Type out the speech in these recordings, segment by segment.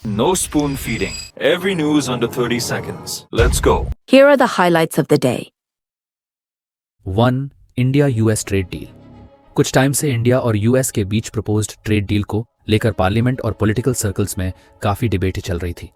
No spoon feeding. Every news under 30 seconds. Let's go. Here are the highlights of the day. 1. India US trade deal. कुछ time से India और US के बीच proposed trade deal को लेकर parliament और political circles में काफ़ी debate चल रही थी।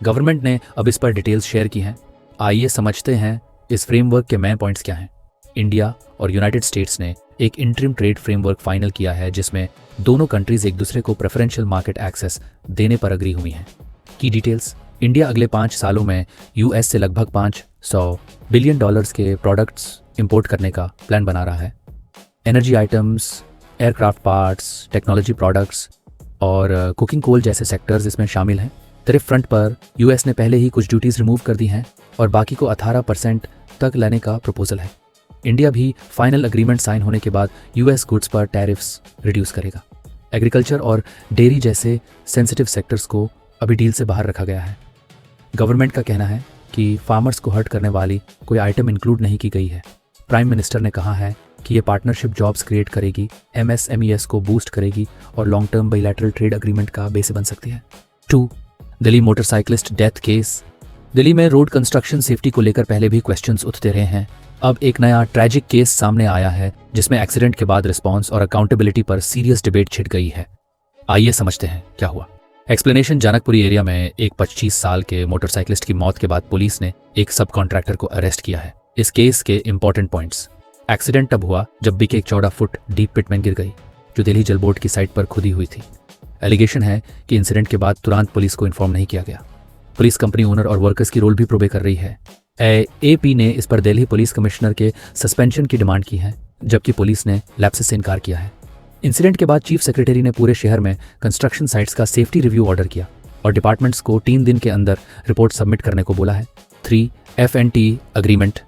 गवर्नमेंट ने अब इस पर डिटेल्स शेयर की हैं। आइए समझते हैं इस फ्रेमवर्क के मेन पॉइंट्स क्या हैं। इंडिया और यूनाइटेड स्टेट्स ने एक इंटरिम ट्रेड फ्रेमवर्क फाइनल किया है जिसमें दोनों कंट्रीज एक दूसरे को प्रेफरेंशियल मार्केट एक्सेस देने पर अग्री हुई हैं। की डिटेल्स, इंडिया अगले 5 सालों में यूएस से लगभग $500 बिलियन के प्रोडक्ट्स इंपोर्ट करने का प्लान बना रहा है। Energy items, aircraft parts, technology products और कुकिंग कोल जैसे सेक्टर्स इसमें शामिल हैं। टैरिफ फ्रंट पर यूएस ने पहले ही कुछ ड्यूटीज रिमूव कर दी हैं और बाकी को 18% तक लाने का प्रपोजल है। इंडिया भी फाइनल एग्रीमेंट साइन होने के बाद यूएस गुड्स पर टैरिफ्स रिड्यूस करेगा। एग्रीकल्चर और डेयरी जैसे सेंसिटिव सेक्टर्स को अभी डील से बाहर रखा गया है। गवर्नमेंट का कहना है कि फार्मर्स को हर्ट करने वाली कोई आइटम इंक्लूड नहीं की गई है। प्राइम मिनिस्टर ने कहा है कि ये पार्टनरशिप जॉब्स क्रिएट करेगी, एमएसएमईएस को बूस्ट करेगी और long term bilateral trade agreement का बेस बन सकती है। 2. Delhi motorcyclist death case. Delhi में रोड कंस्ट्रक्शन सेफ्टी को लेकर पहले भी क्वेश्चंस उठते रहे हैं। अब एक नया ट्रैजिक केस सामने आया है जिसमें एक्सीडेंट के बाद रिस्पांस और अकाउंटेबिलिटी पर सीरियस डिबेट छिड़ गई है। आइए समझते हैं क्या हुआ। एक्सप्लेनेशन, जानकपुरी एरिया में एक 25 साल के मोटरसाइकिलिस्ट की मौत के बाद पुलिस ने एक सब कॉन्ट्रैक्टर को अरेस्ट किया है। इस केस के इंपॉर्टेंट पॉइंट्स, एक्सीडेंट तब हुआ जब बीके एक 14 फुट डीप पिट में गिर गई जो दिल्ली जल बोर्ड की साइट पर खुदी हुई थी। एलिगेशन है कि इंसिडेंट के बाद तुरंत पुलिस को इन्फॉर्म नहीं किया गया। पुलिस कंपनी ओनर और वर्कर्स की रोल भी प्रोबे कर रही है। एपी ने इस पर दिल्ली पुलिस कमिश्नर के सस्पेंशन की डिमांड की है जबकि पुलिस ने लैप्सेस से इनकार किया है। इंसिडेंट के बाद चीफ सेक्रेटरी ने पूरे शहर में कंस्ट्रक्शन साइट्स का सेफ्टी रिव्यू ऑर्डर किया और डिपार्टमेंट्स को 3 दिन के अंदर रिपोर्ट सबमिट करने को बोला है। 3. FNT agreement.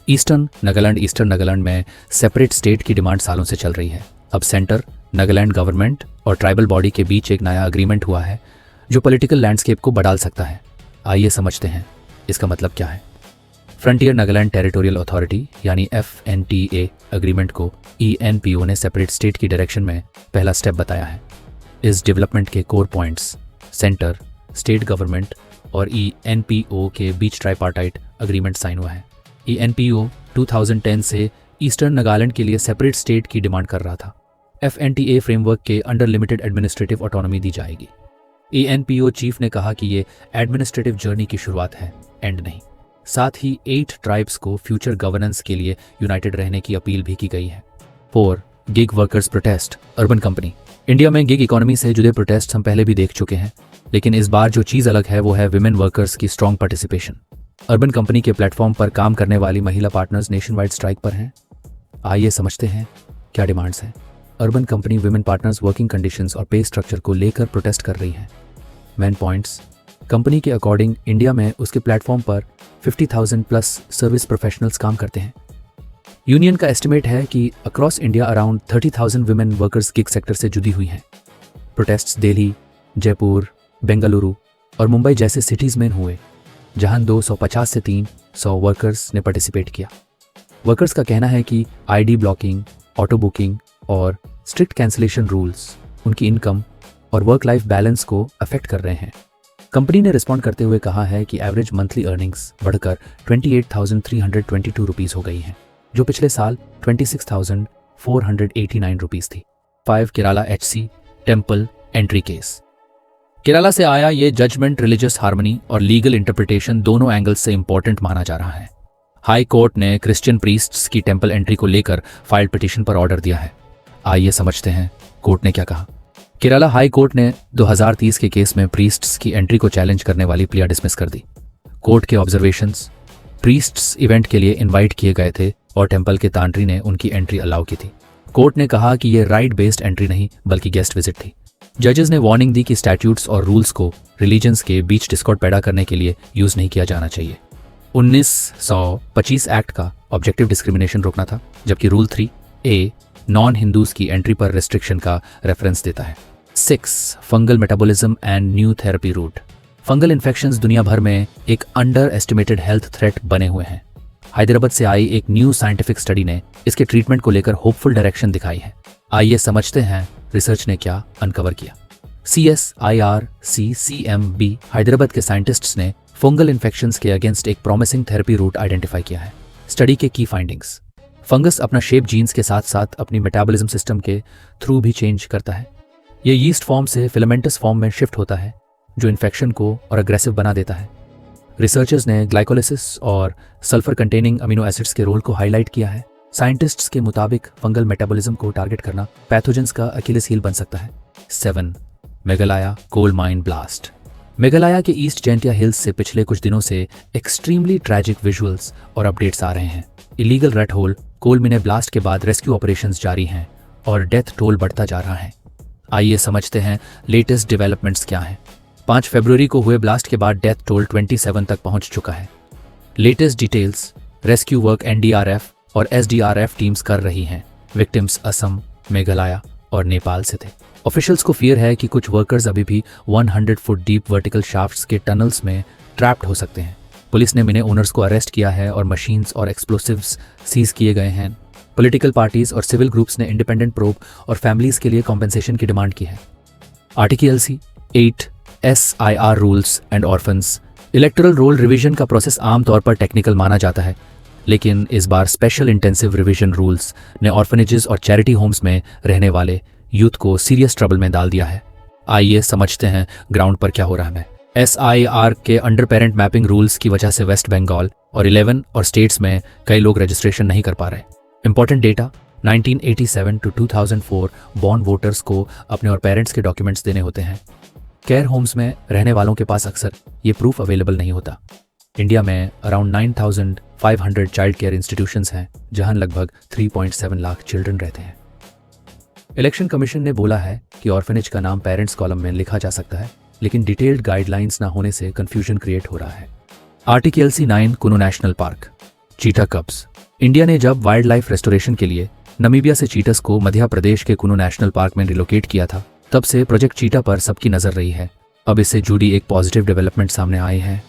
ईस्टर्न नागालैंड में सेपरेट स्टेट की डिमांड सालों से चल रही है। अब सेंटर, नागालैंड गवर्नमेंट और ट्राइबल बॉडी के बीच एक नया एग्रीमेंट हुआ है जो पॉलिटिकल लैंडस्केप को बदल सकता है। आइए समझते हैं इसका मतलब क्या है। फ्रंटियर नागालैंड टेरिटोरियल अथॉरिटी यानी FNTA एग्रीमेंट को ENPO ने सेपरेट स्टेट की डायरेक्शन में पहला स्टेप बताया है। इस डेवलपमेंट के core points, centre, state government और ENPO के बीच ट्राइपार्टाइट एग्रीमेंट साइन हुआ है। ENPO 2010 से ईस्टर्न नागालैंड के लिए सेपरेट स्टेट की डिमांड कर रहा था। FNTA फ्रेमवर्क के अंडर लिमिटेड एडमिनिस्ट्रेटिव ऑटोनॉमी दी जाएगी। ENPO चीफ ने कहा कि ये एडमिनिस्ट्रेटिव जर्नी की शुरुआत है, एंड नहीं। साथ ही 8 ट्राइब्स को फ्यूचर गवर्नेंस के लिए यूनाइटेड रहने की अपील भी की गई है। 4. Gig workers protest, urban company. India में गिग इकोनॉमी से जुड़े प्रोटेस्ट हम पहले भी देख चुके हैं, लेकिन इस बार जो चीज़ अलग है वो है विमेन वर्कर्स की स्ट्रॉन्ग पार्टिसिपेशन। अर्बन कंपनी के प्लेटफॉर्म पर काम करने वाली महिला पार्टनर्स नेशन वाइड स्ट्राइक पर हैं। आइए समझते हैं क्या डिमांड्स हैं। Urban company women partners working conditions और पे स्ट्रक्चर को लेकर प्रोटेस्ट कर रही हैं। मेन पॉइंट्स, कंपनी के अकॉर्डिंग इंडिया में उसके प्लेटफॉर्म पर 50,000 प्लस सर्विस प्रोफेशनल्स काम करते हैं। यूनियन का एस्टिमेट है कि across India around 30,000 women workers gig sector से जुड़ी हुई हैं। प्रोटेस्ट्स दिल्ली, जयपुर, बेंगलुरु और मुंबई जैसे सिटीज़ में हुए जहां 250 से 300 वर्कर्स ने पार्टिसिपेट किया। वर्कर्स का कहना है कि ID ब्लॉकिंग, ऑटो बुकिंग और स्ट्रिक्ट कैंसिलेशन रूल्स उनकी इनकम और वर्क लाइफ बैलेंस को अफेक्ट कर रहे हैं। कंपनी ने रिस्पॉन्ड करते हुए कहा है कि एवरेज मंथली अर्निंग्स बढ़कर 28,322 रुपीज़ हो गई हैं, जो पिछले साल 26,489 रुपीज़ थी। 5. Kerala HC temple entry case. Kerala से आया ये जजमेंट रिलीजियस हार्मनी और लीगल इंटरप्रिटेशन दोनों एंगल्स से इंपॉर्टेंट माना जा रहा है। हाई कोर्ट ने क्रिश्चियन प्रीस्ट्स की टेम्पल एंट्री को लेकर फाइल्ड पिटीशन पर ऑर्डर दिया है। आइए समझते हैं कोर्ट ने क्या कहा। केरला हाई कोर्ट ने 2030 के केस में प्रीस्ट्स की एंट्री को चैलेंज करने वाली प्लिया डिसमिस कर दी। कोर्ट के ऑब्जर्वेशंस, प्रीस्ट्स इवेंट के लिए इनवाइट किए गए थे और टेम्पल के तांत्री ने उनकी एंट्री अलाउ की थी। कोर्ट ने कहा कि ये राइट बेस्ड एंट्री नहीं बल्कि गेस्ट विजिट थी। जजेस ने वार्निंग दी कि स्टैट्यूट्स और रूल्स को रिलीजन्स के बीच डिस्कॉर्ड पैदा करने के लिए यूज नहीं किया जाना चाहिए। 1925 एक्ट का ऑब्जेक्टिव डिस्क्रिमिनेशन रोकना था, जबकि रूल 3A नॉन हिंदूज की एंट्री पर रेस्ट्रिक्शन का रेफरेंस देता है। 6. Fungal metabolism and new therapy route. Fungal infections दुनिया भर में एक अंडर एस्टिमेटेड हेल्थ थ्रेट बने हुए हैं। हैदराबाद से आई एक न्यू साइंटिफिक स्टडी ने इसके ट्रीटमेंट को लेकर होपफुल डायरेक्शन दिखाई है। आइए समझते हैं रिसर्च ने क्या अनकवर किया। CSIRCCMB हैदराबाद के साइंटिस्ट्स ने फंगल इन्फेक्शंस के अगेंस्ट एक प्रॉमिसिंग थेरेपी रूट आइडेंटिफाई किया है। स्टडी के की फाइंडिंग्स। फंगस अपना शेप जीन्स के साथ साथ अपनी मेटाबॉलिज्म सिस्टम के थ्रू भी चेंज करता है। ये यीस्ट फॉर्म से फिलामेंटस फॉर्म में शिफ्ट होता है जो इन्फेक्शन को और अग्रेसिव बना देता है। रिसर्चर्स ने ग्लाइकोलिसिस और सल्फर कंटेनिंग अमीनो एसिड्स के रोल को हाईलाइट किया है। साइंटिस्ट्स के मुताबिक फंगल मेटाबॉलिज्म को टारगेट करना पैथोजेंस का अकिलिस हील बन सकता है। 7. Meghalaya coal mine blast. Meghalaya के ईस्ट जैंटिया हिल्स से पिछले कुछ दिनों से एक्सट्रीमली ट्रैजिक विजुअल्स और अपडेट्स आ रहे हैं। इलीगल रेड होल कोल मिने ब्लास्ट के बाद रेस्क्यू ऑपरेशंस जारी हैं और डेथ टोल बढ़ता जा रहा है। आइए समझते हैं लेटेस्ट डेवलपमेंट्स क्या हैं। 5 फरवरी को हुए ब्लास्ट के बाद डेथ टोल 27 तक पहुंच चुका है। Latest details. Rescue work NDRF और SDRF टीम्स कर रही हैं। विक्टिम्स असम, मेघालय और नेपाल से थे। ऑफिशियल्स को फियर है कि कुछ वर्कर्स अभी भी 100 फुट डीप वर्टिकल शाफ्ट्स के टनल्स में ट्रैप्ड हो सकते हैं। पुलिस ने मिने ओनर्स को अरेस्ट किया है और मशीन्स और एक्सप्लोसिव्स सीज किए गए हैं। पॉलिटिकल पार्टीज और सिविल ग्रुप्स ने इंडिपेंडेंट प्रोब और फैमिलीज के लिए कॉम्पेंसेशन की डिमांड की है। Article 8 SIR rules and orphans. Electoral roll revision का प्रोसेस आमतौर पर टेक्निकल माना जाता है, लेकिन इस बार स्पेशल इंटेंसिव रिवीजन रूल्स ने ऑर्फनेजेस और चैरिटी होम्स में रहने वाले यूथ को सीरियस ट्रबल में डाल दिया है। आइए समझते हैं ग्राउंड पर क्या हो रहा है। SIR के अंडर पेरेंट मैपिंग रूल्स की वजह से वेस्ट बंगाल और 11 और स्टेट्स में कई लोग रजिस्ट्रेशन नहीं कर पा रहे। Important data. 1987 to 2004 born voters को अपने और पेरेंट्स के डॉक्यूमेंट्स देने होते हैं। केयर होम्स में रहने वालों के पास अक्सर ये प्रूफ अवेलेबल नहीं होता। इंडिया में अराउंड 9,500 चाइल्ड केयर इंस्टीट्यूशंस हैं जहां लगभग 3.7 लाख चिल्ड्रन रहते हैं। इलेक्शन कमीशन ने बोला है कि ऑर्फनेज का नाम पेरेंट्स कॉलम में लिखा जा सकता है, लेकिन डिटेल्ड गाइडलाइंस ना होने से कंफ्यूजन क्रिएट हो रहा है। आर्टिकल 9 कुनो नेशनल पार्क। चीटा कब्स। इंडिया ने जब वाइल्ड लाइफ रेस्टोरेशन के लिए नमीबिया से चीटस को मध्य प्रदेश के कुनो नेशनल पार्क में रिलोकेट किया था, तब से प्रोजेक्ट चीटा पर सबकी नजर रही है। अब इससे जुड़ी एक पॉजिटिव डेवलपमेंट सामने आई है।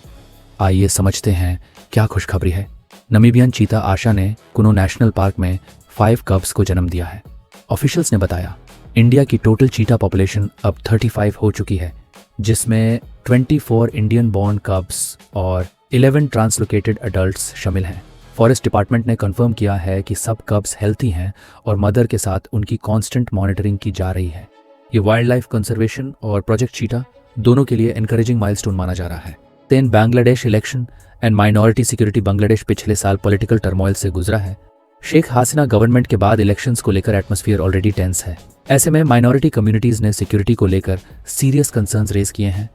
आइए समझते हैं क्या खुशखबरी है। नमीबियन चीता आशा ने कुनो नेशनल पार्क में 5 कब्स को जन्म दिया है। ऑफिशियल्स ने बताया इंडिया की टोटल चीता पॉपुलेशन अब 35 हो चुकी है, जिसमें 24 इंडियन बॉर्न कब्स और 11 ट्रांसलोकेटेड अडल्ट्स शामिल हैं। फॉरेस्ट डिपार्टमेंट ने कंफर्म किया है कि सब कब्स हेल्थी हैं और मदर के साथ उनकी कांस्टेंट मॉनिटरिंग की जा रही है। ये वाइल्ड लाइफ कंजर्वेशन और प्रोजेक्ट चीटा दोनों के लिए एनकरेजिंग माइलस्टोन माना जा रहा है। Then Bangladesh election and minority security. Bangladesh पिछले साल पॉलिटिकल टर्मोइल से गुजरा है। शेख हसीना गवर्नमेंट के बाद इलेक्शंस को लेकर एटमॉस्फेयर ऑलरेडी टेंस है। ऐसे में माइनॉरिटी कम्युनिटीज ने सिक्योरिटी को लेकर सीरियस कंसर्न्स रेज किए हैं।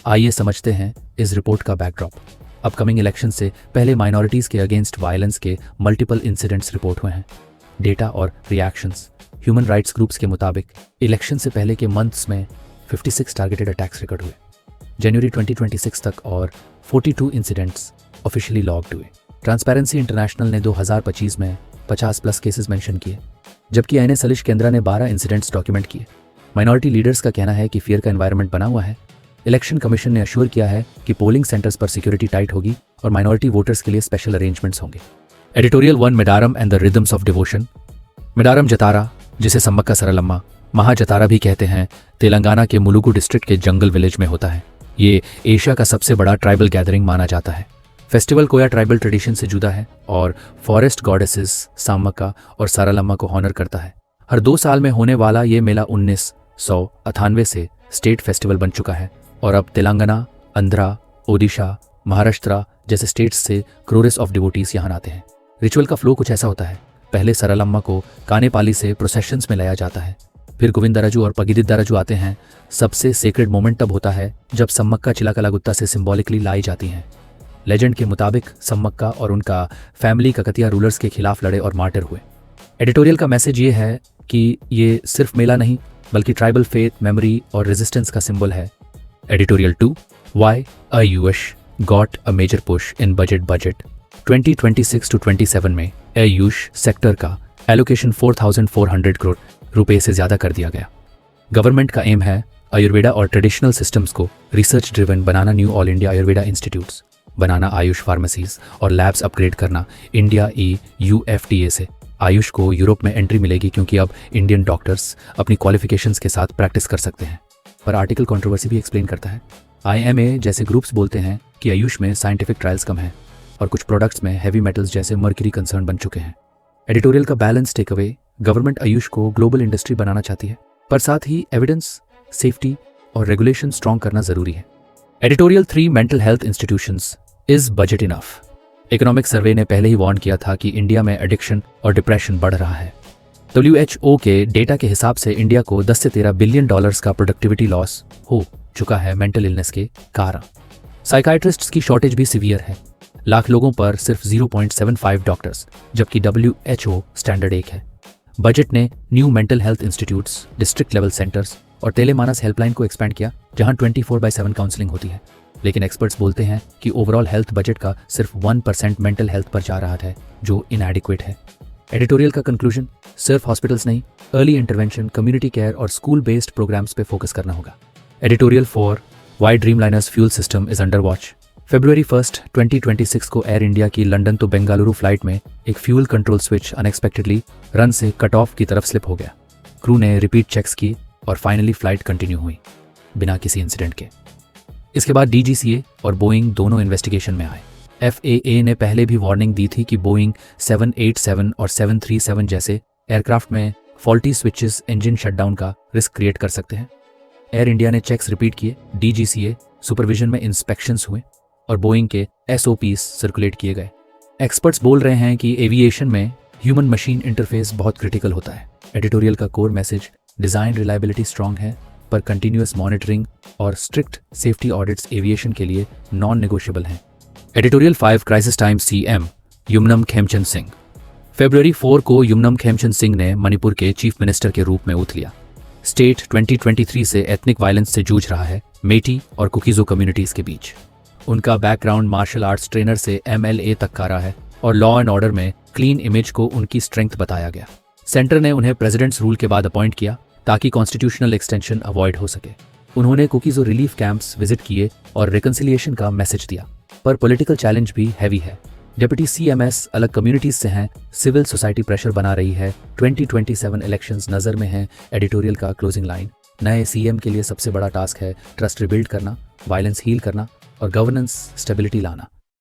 आइए समझते हैं इस रिपोर्ट का बैकड्रॉप। अपकमिंग इलेक्शन से पहले माइनॉरिटीज के अगेंस्ट वायलेंस के मल्टीपल इंसिडेंट्स रिपोर्ट हुए हैं। डेटा और रिएक्शंस। ह्यूमन राइट्स ग्रुप्स के मुताबिक इलेक्शन से पहले के मंथ्स में 56 टारगेटेड अटैक्स रिकॉर्ड हुए जनवरी 2026 तक और 42 इंसिडेंट्स ऑफिशियली लॉग्ड हुए। ट्रांसपेरेंसी इंटरनेशनल ने 2025 में 50+ केसेस मेंशन किए, जबकि INA सलिश केंद्रा ने 12 इंसिडेंट्स डॉक्यूमेंट किए। माइनॉरिटी लीडर्स का कहना है कि फियर का एनवायरनमेंट बना हुआ है। इलेक्शन कमीशन ने अश्योर किया है कि पोलिंग सेंटर्स पर सिक्योरिटी टाइट होगी और माइनॉरिटी वोटर्स के लिए स्पेशल अरेंजमेंट्स होंगे। Editorial 1 Medaram and the rhythms of devotion. Medaram Jatara, जिसे सम्मक्का सरलम्मा महाजतारा भी कहते हैं, तेलंगाना के मुलुगु डिस्ट्रिक्ट के जंगल विलेज में होता है। ये एशिया का सबसे बड़ा ट्राइबल गैदरिंग माना जाता है। फेस्टिवल कोया ट्राइबल ट्रेडिशन से जुदा है और फॉरेस्ट गॉडेसेस सामक्का और सारालम्मा को हॉनर करता है। हर 2 साल में होने वाला ये मेला 1998 से स्टेट फेस्टिवल बन चुका है और अब तेलंगाना, आंध्रा, ओडिशा, महाराष्ट्र जैसे स्टेट्स से क्रोरेस ऑफ डिवोटीज यहाँ आते हैं। रिचुअल का फ्लो कुछ ऐसा होता है। पहले सारालम्मा को कानेपाली से प्रोसेशंस में लाया जाता है, फिर गोविंदराजू और पगिदिद्दाराजू आते हैं। सबसे सेक्रेड मोमेंट तब होता है जब सम्मक्का चिलाकलागुत्ता से सिंबॉलिकली लाई जाती हैं। लेजेंड के मुताबिक सम्मक्का और उनका फैमिली ककतिया रूलर्स के खिलाफ लड़े और मार्टर हुए। एडिटोरियल का मैसेज ये है कि ये सिर्फ मेला नहीं बल्कि ट्राइबल फेथ, मेमोरी और रेजिस्टेंस का सिंबल है। Editorial 2 why Ayush got a major push in budget 2026 to 27 में आयुष सेक्टर का एलोकेशन 4,400 करोड़ रुपए से ज्यादा कर दिया गया। गवर्नमेंट का एम है आयुर्वेदा और ट्रेडिशनल सिस्टम्स को रिसर्च ड्रिवन बनाना, new all India Ayurveda institutes बनाना, आयुष फार्मेसीज और लैब्स अपग्रेड करना। इंडिया EUFTA से आयुष को यूरोप में एंट्री मिलेगी क्योंकि अब इंडियन डॉक्टर्स अपनी क्वालिफिकेशंस के साथ प्रैक्टिस कर सकते हैं। पर आर्टिकल कंट्रोवर्सी भी एक्सप्लेन करता है। IMA जैसे ग्रुप्स बोलते हैं कि आयुष में साइंटिफिक ट्रायल्स कम हैं और कुछ प्रोडक्ट्स में हैवी मेटल्स जैसे मर्क्यूरी कंसर्न बन चुके हैं। एडिटोरियल का balance takeaway, government Ayush को ग्लोबल इंडस्ट्री बनाना चाहती है, पर साथ ही एविडेंस, सेफ्टी और रेगुलेशन स्ट्रॉन्ग करना जरूरी है। Editorial 3 mental health institutions, is budget enough? Economic survey ने पहले ही वार्न किया था कि इंडिया में एडिक्शन और डिप्रेशन बढ़ रहा है। WHO के डेटा के हिसाब से इंडिया को 10 से 13 बिलियन डॉलर्स का प्रोडक्टिविटी लॉस हो चुका है मेंटल इलनेस के कारण। साइकाइट्रिस्ट्स की शॉर्टेज भी सीवियर है, लाख लोगों पर सिर्फ 0.75 डॉक्टर्स, जबकि WHO स्टैंडर्ड 1 है। बजट ने new mental health institutes, district level centres और तेलेमानस हेल्पलाइन को एक्सपेंड किया, जहां 24/7 काउंसलिंग होती है। लेकिन एक्सपर्ट्स बोलते हैं कि ओवरऑल हेल्थ बजट का सिर्फ 1% मेंटल हेल्थ पर जा रहा है, जो इनएडिक्वेट है। एडिटोरियल का कंक्लूजन, सिर्फ हॉस्पिटल्स नहीं, अर्ली इंटरवेंशन, कम्युनिटी केयर और स्कूल बेस्ड प्रोग्राम्स पे फोकस करना होगा। Editorial 4, why Dreamliner's fuel system is under watch? February 1, 2026 को एयर इंडिया की लंदन तो बेंगलुरु फ्लाइट में एक fuel control switch unexpectedly run से कट ऑफ की तरफ स्लिप हो गया। क्रू ने रिपीट चेक्स किए और फाइनली फ्लाइट कंटिन्यू हुई बिना किसी इंसिडेंट के। इसके बाद DGCA और बोइंग दोनों इन्वेस्टिगेशन में आए। FAA ने पहले भी वार्निंग दी थी कि बोइंग 787 और 737 जैसे एयरक्राफ्ट में फॉल्टी स्विचेस इंजन शटडाउन का रिस्क क्रिएट कर सकते हैं। एयर इंडिया ने चेक्स रिपीट किए, DGCA सुपरविजन में इंस्पेक्शंस हुए और बोइंग के SOPs सर्कुलेट किए गए। एक्सपर्ट्स बोल रहे हैं कि एविएशन में ह्यूमन मशीन इंटरफेस बहुत क्रिटिकल होता है। एडिटोरियल का core message, design reliability strong है, पर कंटिन्यूअस मॉनिटरिंग और स्ट्रिक्ट सेफ्टी ऑडिट्स एविएशन के लिए नॉन नेगोशिएबल हैं। Editorial 5, crisis time CM Yumnam Khemchand Singh. February 4 को युमनम खेमचंद सिंह ने मणिपुर के चीफ मिनिस्टर के रूप में ओथ लिया। स्टेट 2023 से एथनिक वायलेंस से जूझ रहा है मेटी और कुकीजो कम्युनिटीज के बीच। उनका बैकग्राउंड मार्शल आर्ट्स ट्रेनर से MLA तक का रहा है और लॉ एंड ऑर्डर में क्लीन इमेज को उनकी स्ट्रेंथ बताया गया। सेंटर ने उन्हें प्रेसिडेंट्स रूल के बाद अपॉइंट किया ताकि कॉन्स्टिट्यूशनल एक्सटेंशन अवॉइड हो सके। उन्होंने कुकीजो रिलीफ कैंप्स विजिट किए और रिकंसिलिएशन का मैसेज दिया, पर पॉलिटिकल चैलेंज भी हैवी है। डिप्टी CMS अलग कम्युनिटीज से हैं, सिविल सोसाइटी प्रेशर बना रही है, 2027 इलेक्शंस नज़र में हैं। एडिटोरियल का क्लोजिंग लाइन, नए CM के लिए सबसे बड़ा टास्क है ट्रस्ट रिबिल्ड करना, वायलेंस हील करना और गवर्नेंस स्टेबिलिटी लाना।